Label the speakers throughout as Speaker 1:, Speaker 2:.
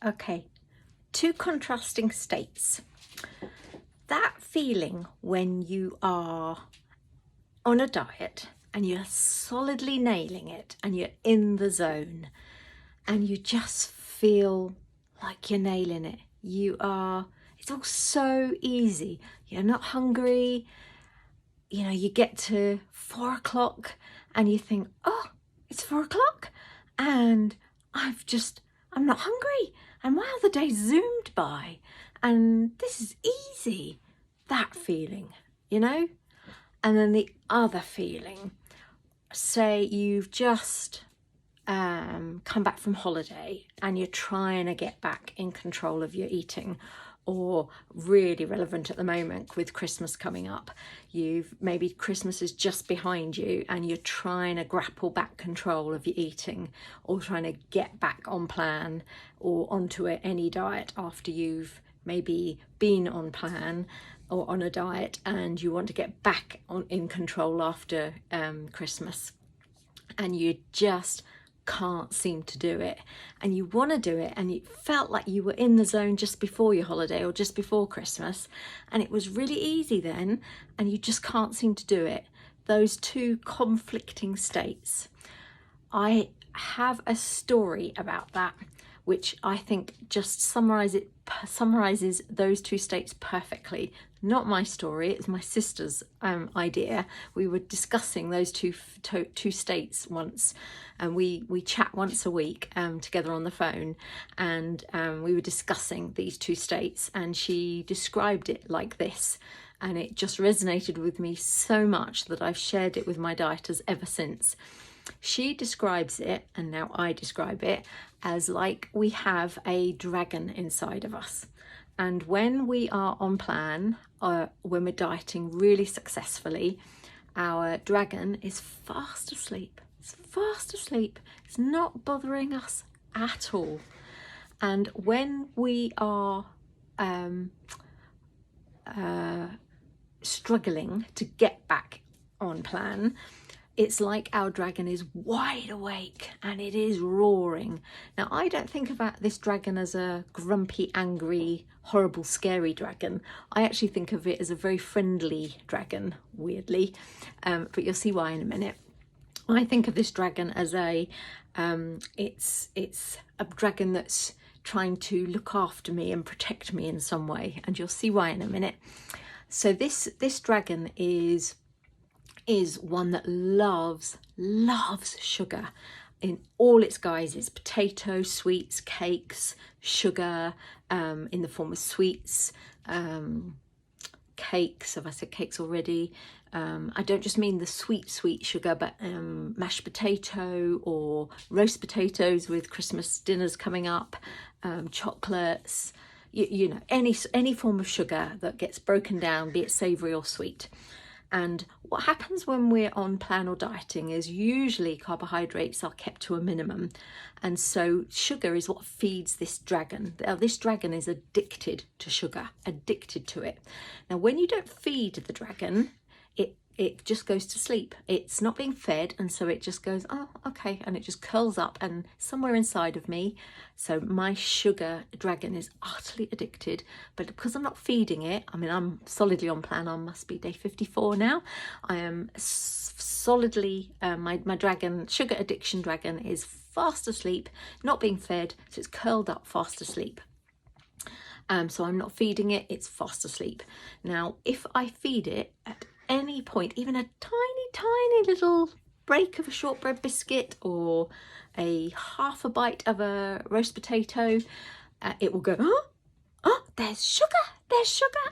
Speaker 1: Okay, two contrasting states. That feeling when you are on a diet and you're solidly nailing it and you're in the zone and you just feel like you're nailing it. It's all so easy. You're not hungry. You know, you get to 4 o'clock and you think, oh, it's 4 o'clock and I'm not hungry. And wow, the day zoomed by and this is easy. That feeling, you know? And then the other feeling, say you've just come back from holiday and you're trying to get back in control of your eating, or really relevant at the moment with Christmas coming up, maybe Christmas is just behind you and you're trying to grapple back control of your eating, or trying to get back on plan or onto any diet after you've maybe been on plan or on a diet, and you want to get back in control after Christmas, and you just can't seem to do it, and you want to do it, and you felt like you were in the zone just before your holiday or just before Christmas, and it was really easy then, and you just can't seem to do it. Those two conflicting states. I have a story about that which I think just summarizes those two states perfectly. Not my story, it's my sister's idea. We were discussing those two states once, and we chat once a week together on the phone, and we were discussing these two states, and she described it like this, and it just resonated with me so much that I've shared it with my dieters ever since. She describes it, and now I describe it, as like we have a dragon inside of us. And when we are on plan, when we're dieting really successfully, our dragon is fast asleep. It's fast asleep. It's not bothering us at all. And when we are struggling to get back on plan, it's like our dragon is wide awake and it is roaring. Now, I don't think about this dragon as a grumpy, angry, horrible, scary dragon. I actually think of it as a very friendly dragon, weirdly, but you'll see why in a minute. I think of this dragon as it's a dragon that's trying to look after me and protect me in some way, and you'll see why in a minute. So this dragon is one that loves sugar in all its guises: potato, sweets, cakes, sugar in the form of sweets, cakes. Have I said cakes already? I don't just mean the sweet sugar, but mashed potato or roast potatoes with Christmas dinners coming up, chocolates, you know, any form of sugar that gets broken down, be it savoury or sweet. And what happens when we're on plan or dieting is usually carbohydrates are kept to a minimum. And so sugar is what feeds this dragon. Now, this dragon is addicted to sugar, addicted to it. Now, when you don't feed the dragon, it just goes to sleep. It's not being fed, and so it just goes, oh, okay, and it just curls up, and somewhere inside of me, so my sugar dragon is utterly addicted, but because I'm not feeding it, I mean, I'm solidly on plan. I must be day 54 now. I am solidly, my dragon, sugar addiction dragon, is fast asleep, not being fed, so it's curled up fast asleep. So I'm not feeding it, it's fast asleep. Now, if I feed it at any point, even a tiny little break of a shortbread biscuit or a half a bite of a roast potato, it will go, oh, there's sugar,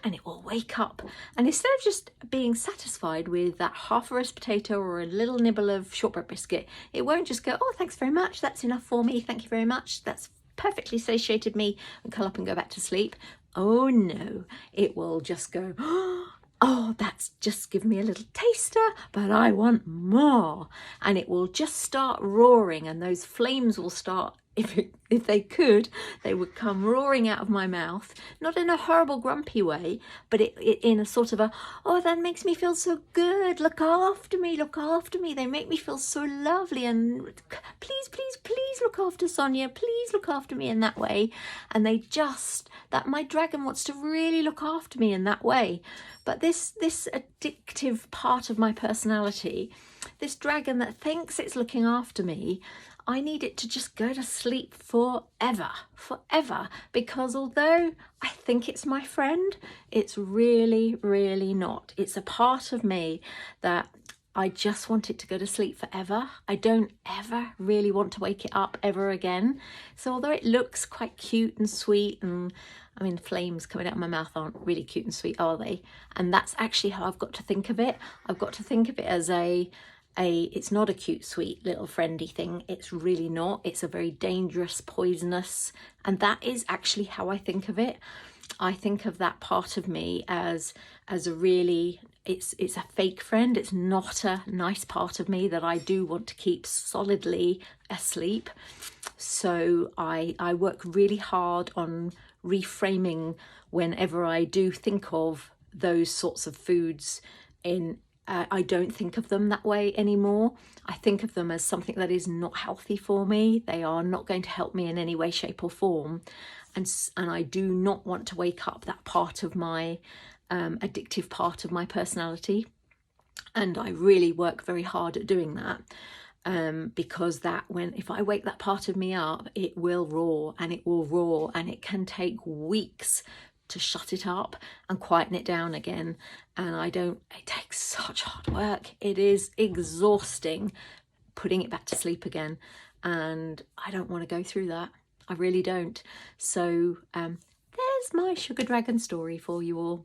Speaker 1: and it will wake up. And instead of just being satisfied with that half a roast potato or a little nibble of shortbread biscuit, it won't just go, oh, thanks very much, that's enough for me, thank you very much, that's perfectly satiated me, and curl up and go back to sleep. Oh no, it will just go, oh, that's just given me a little taster, but I want more. And it will just start roaring, and those flames will start if they could, they would come roaring out of my mouth, not in a horrible grumpy way, but it in a sort of a, oh, that makes me feel so good, look after me, look after me, they make me feel so lovely, and please, please, please look after Sonia, please look after me, in that way. And they just, that my dragon wants to really look after me in that way. But this addictive part of my personality, this dragon that thinks it's looking after me, I need it to just go to sleep forever, because although I think it's my friend, it's really, really not. It's a part of me that I just want it to go to sleep forever. I don't ever really want to wake it up ever again. So although it looks quite cute and sweet, and I mean, flames coming out of my mouth aren't really cute and sweet, are they? And that's actually how I've got to think of it. I've got to think of it as it's not a cute, sweet little friendly thing. It's really not. It's a very dangerous, poisonous, and that is actually how I think of it. I think of that part of me as a really, it's a fake friend. It's not a nice part of me that I do want to keep solidly asleep. So I work really hard on reframing whenever I do think of those sorts of foods in. I don't think of them that way anymore. I think of them as something that is not healthy for me. They are not going to help me in any way, shape or form. And I do not want to wake up that part of my addictive part of my personality. And I really work very hard at doing that. Because if I wake that part of me up, it will roar, and it will roar, and it can take weeks to shut it up and quieten it down again. And it takes such hard work. It is exhausting putting it back to sleep again. And I don't want to go through that. I really don't. So there's my sugar dragon story for you all.